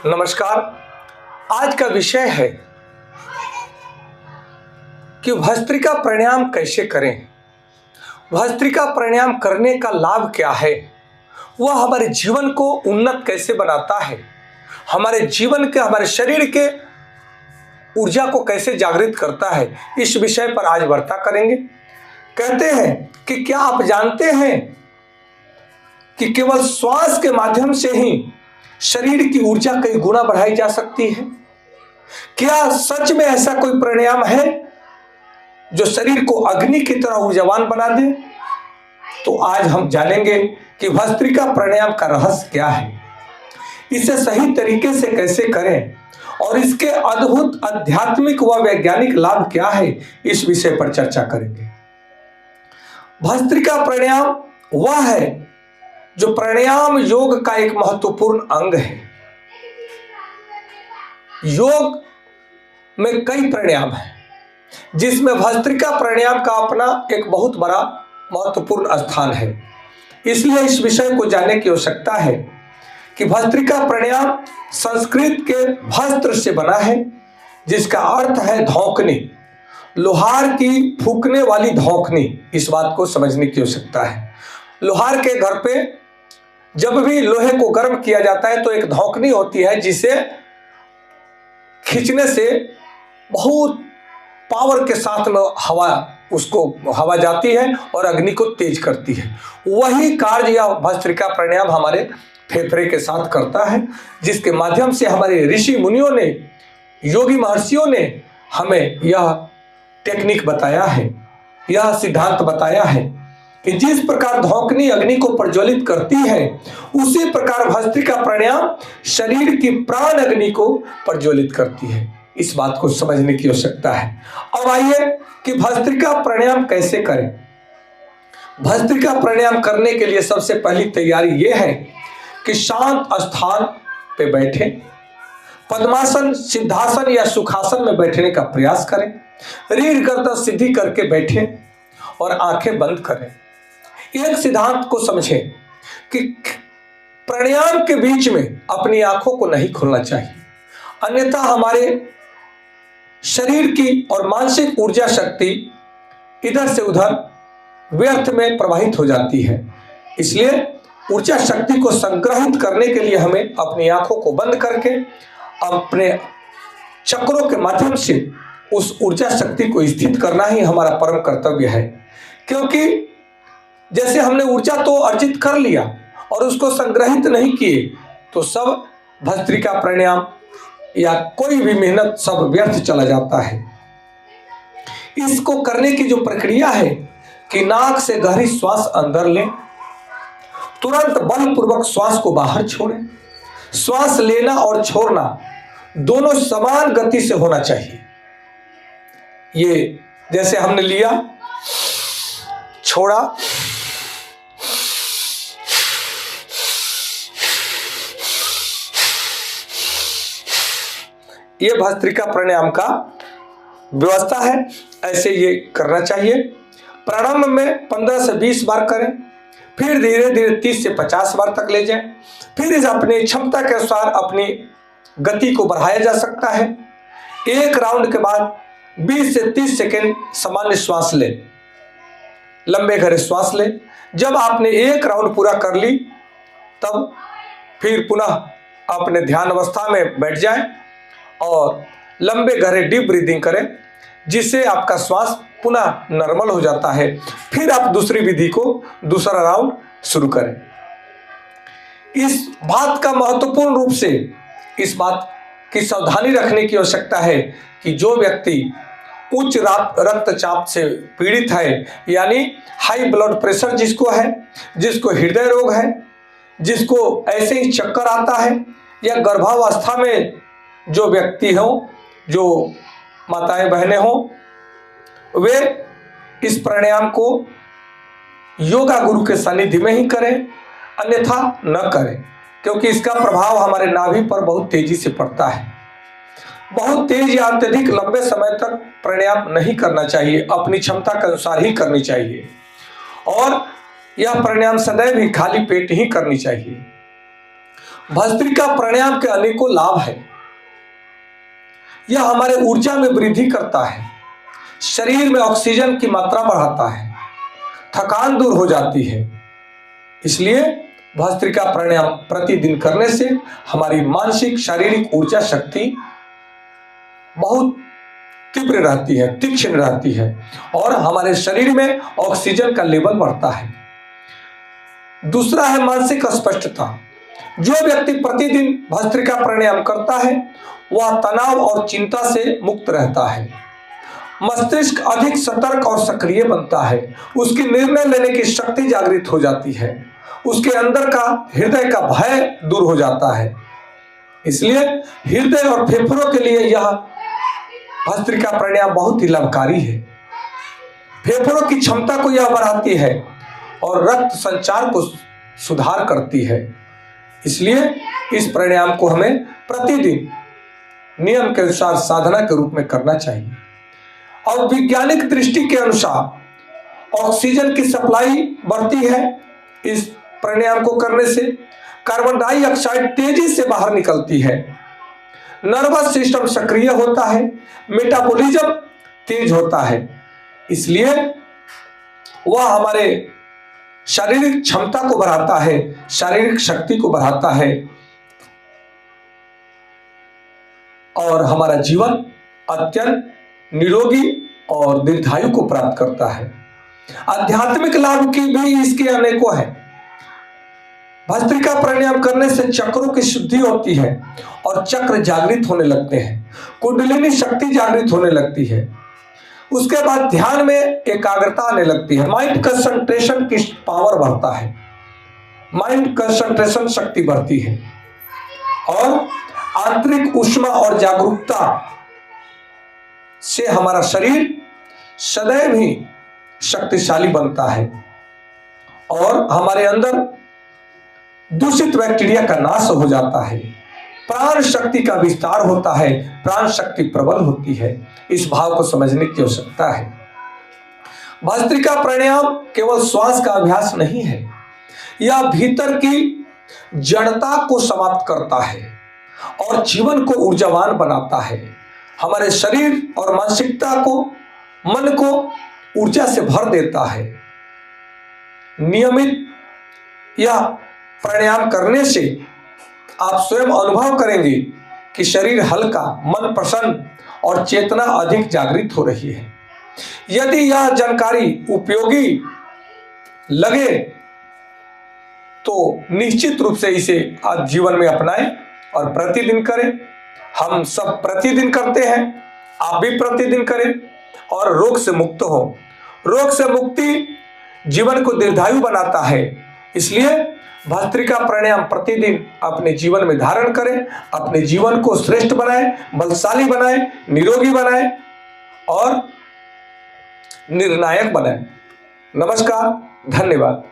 नमस्कार। आज का विषय है कि भस्त्रिका प्राणायाम कैसे करें। भस्त्रिका प्राणायाम करने का लाभ क्या है, वह हमारे जीवन को उन्नत कैसे बनाता है, हमारे जीवन के हमारे शरीर के ऊर्जा को कैसे जागृत करता है, इस विषय पर आज वार्ता करेंगे। कहते हैं कि क्या आप जानते हैं कि केवल श्वास के माध्यम से ही शरीर की ऊर्जा कई गुना बढ़ाई जा सकती है। क्या सच में ऐसा कोई प्राणायाम है जो शरीर को अग्नि की तरह ऊर्जावान बना दे? तो आज हम जानेंगे कि भस्त्रिका प्राणायाम का रहस्य क्या है, इसे सही तरीके से कैसे करें और इसके अद्भुत आध्यात्मिक व वैज्ञानिक लाभ क्या है, इस विषय पर चर्चा करेंगे। भस्त्रिका प्राणायाम वह है जो प्राणायाम योग का एक महत्वपूर्ण अंग है। योग में कई प्राणायाम हैं, जिसमें भस्त्रिका प्राणायाम का अपना एक बहुत बड़ा महत्वपूर्ण स्थान है। इसलिए इस विषय को जानने की आवश्यकता है कि भस्त्रिका प्राणायाम संस्कृत के भस्त्र से बना है, जिसका अर्थ है धौंकनी, लोहार की फूंकने वाली धौंकनी। इस बात को समझने की आवश्यकता है। लोहार के घर पे जब भी लोहे को गर्म किया जाता है तो एक धौंकनी होती है, जिसे खींचने से बहुत पावर के साथ में हवा जाती है और अग्नि को तेज करती है। वही कार्य यह भस्त्रिका प्राणायाम हमारे फेफड़े के साथ करता है, जिसके माध्यम से हमारे ऋषि मुनियों ने, योगी महर्षियों ने हमें यह टेक्निक बताया है, यह सिद्धांत बताया है कि जिस प्रकार धौंकनी अग्नि को प्रज्वलित करती है, उसी प्रकार भस्त्रिका प्राणायाम शरीर की प्राण अग्नि को प्रज्वलित करती है। इस बात को समझने की आवश्यकता है। अब आइए कि भस्त्रिका प्राणायाम कैसे करें। भस्त्रिका प्राणायाम करने के लिए सबसे पहली तैयारी यह है कि शांत स्थान पे बैठे, पद्मासन, सिद्धासन या सुखासन में बैठने का प्रयास करें। रीढ़ गर्दन सीधी करके बैठे और आंखें बंद करें। एक सिद्धांत को समझें कि प्राणायाम के बीच में अपनी आंखों को नहीं खोलना चाहिए, अन्यथा हमारे शरीर की और मानसिक ऊर्जा शक्ति इधर से उधर व्यर्थ में प्रवाहित हो जाती है। इसलिए ऊर्जा शक्ति को संग्रहित करने के लिए हमें अपनी आंखों को बंद करके अपने चक्रों के माध्यम से उस ऊर्जा शक्ति को स्थित करना ही हमारा परम कर्तव्य है। क्योंकि जैसे हमने ऊर्जा तो अर्जित कर लिया और उसको संग्रहित नहीं किए तो सब भस्त्रिका प्राणायाम या कोई भी मेहनत सब व्यर्थ चला जाता है। इसको करने की जो प्रक्रिया है कि नाक से गहरी श्वास अंदर लें, तुरंत बलपूर्वक श्वास को बाहर छोड़ें। श्वास लेना और छोड़ना दोनों समान गति से होना चाहिए। ये जैसे हमने लिया, छोड़ा, ये भस्त्रिका प्राणायाम का व्यवस्था है, ऐसे ये करना चाहिए। प्रारंभ में 15 से 20 बार करें, फिर धीरे धीरे 30 से 50 बार तक ले जाएं। फिर इस अपनी क्षमता के अनुसार अपनी गति को बढ़ाया जा सकता है। एक राउंड के बाद 20 से 30 सेकेंड सामान्य श्वास लें, लंबे गहरे श्वास लें। जब आपने एक राउंड पूरा कर ली, तब फिर पुनः अपने ध्यान अवस्था में बैठ जाएं और लंबे गहरे डीप ब्रीदिंग करें, जिससे आपका श्वास पुनः नॉर्मल हो जाता है। फिर आप दूसरी विधि को, दूसरा राउंड शुरू करें। इस बात का महत्वपूर्ण रूप से इस बात की सावधानी रखने की आवश्यकता है कि जो व्यक्ति उच्च रक्तचाप से पीड़ित है, यानी हाई ब्लड प्रेशर जिसको है, जिसको हृदय रोग है, जिसको ऐसे ही चक्कर आता है, या गर्भावस्था में जो व्यक्ति हो, जो माताएं बहनें हो, वे इस प्राणायाम को योगा गुरु के सानिध्य में ही करें, अन्यथा न करें। क्योंकि इसका प्रभाव हमारे नाभि पर बहुत तेजी से पड़ता है। बहुत तेज या अत्यधिक लंबे समय तक प्राणायाम नहीं करना चाहिए, अपनी क्षमता के अनुसार ही करनी चाहिए। और यह प्राणायाम सदैव ही खाली पेट ही करनी चाहिए। भस्त्रिका प्राणायाम के अनेकों लाभ है। यह हमारे ऊर्जा में वृद्धि करता है, शरीर में ऑक्सीजन की मात्रा बढ़ाता है, थकान दूर हो जाती है। इसलिए भस्त्रिका प्राणायाम प्रतिदिन करने से हमारी मानसिक शारीरिक ऊर्जा शक्ति बहुत तीव्र रहती है, तीक्ष्ण रहती है और हमारे शरीर में ऑक्सीजन का लेवल बढ़ता है। दूसरा है मानसिक स्पष्टता। जो व्यक्ति प्रतिदिन भस्त्रिका प्राणायाम करता है वह तनाव और चिंता से मुक्त रहता है। मस्तिष्क अधिक सतर्क और सक्रिय बनता है। उसकी निर्णय लेने की शक्ति जागृत हो जाती है। उसके अंदर का हृदय का भय दूर हो जाता है। इसलिए हृदय और फेफड़ों के लिए यह भस्त्रिका प्राणायाम बहुत ही लाभकारी है। फेफड़ों की क्षमता को यह बढ़ाती है और रक्त संचार को सुधार करती है। इसलिए इस प्राणायाम को हमें प्रतिदिन नियम के अनुसार साधना के रूप में करना चाहिए। और वैज्ञानिक दृष्टि के अनुसार ऑक्सीजन की सप्लाई बढ़ती है। इस प्राणायाम को करने से कार्बन डाइऑक्साइड तेजी से बाहर निकलती है, नर्वस सिस्टम सक्रिय होता है, मेटाबॉलिज्म तेज होता है। इसलिए वह हमारे शारीरिक क्षमता को बढ़ाता है, शारीरिक शक्ति को बढ़ाता है और हमारा जीवन अत्यंत निरोगी और दीर्घायु को प्राप्त करता है। आध्यात्मिक लाभ की भी इसके अनेकों हैं। भस्त्रिका प्राणायाम करने से चक्रों की शुद्धि होती है और चक्र जागृत होने लगते हैं, कुंडलिनी शक्ति जागृत होने लगती है। उसके बाद ध्यान में एकाग्रता आने लगती है, माइंड कंसंट्रेशन की पावर बढ़ता है, माइंड कंसंट्रेशन शक्ति बढ़ती है और आंतरिक ऊष्मा और जागरूकता से हमारा शरीर सदैव ही शक्तिशाली बनता है और हमारे अंदर दूषित बैक्टीरिया का नाश हो जाता है, प्राण शक्ति का विस्तार होता है, प्राण शक्ति प्रबल होती है। इस भाव को समझने की आवश्यकता है। भस्त्रिका प्राणायाम केवल श्वास का अभ्यास नहीं है, यह भीतर की जड़ता को समाप्त करता है और जीवन को ऊर्जावान बनाता है। हमारे शरीर और मानसिकता को, मन को ऊर्जा से भर देता है। नियमित यह प्राणायाम करने से आप स्वयं अनुभव करेंगे कि शरीर हल्का, मन प्रसन्न और चेतना अधिक जागृत हो रही है। यदि यह जानकारी उपयोगी लगे तो निश्चित रूप से इसे आप जीवन में अपनाएं और प्रतिदिन करें। हम सब प्रतिदिन करते हैं, आप भी प्रतिदिन करें और रोग से मुक्त हो। रोग से मुक्ति जीवन को दीर्घायु बनाता है। इसलिए भस्त्रिका प्राणायाम प्रतिदिन अपने जीवन में धारण करें, अपने जीवन को श्रेष्ठ बनाएं, बलशाली बनाएं, निरोगी बनाएं और निर्णायक बनाएं। नमस्कार, धन्यवाद।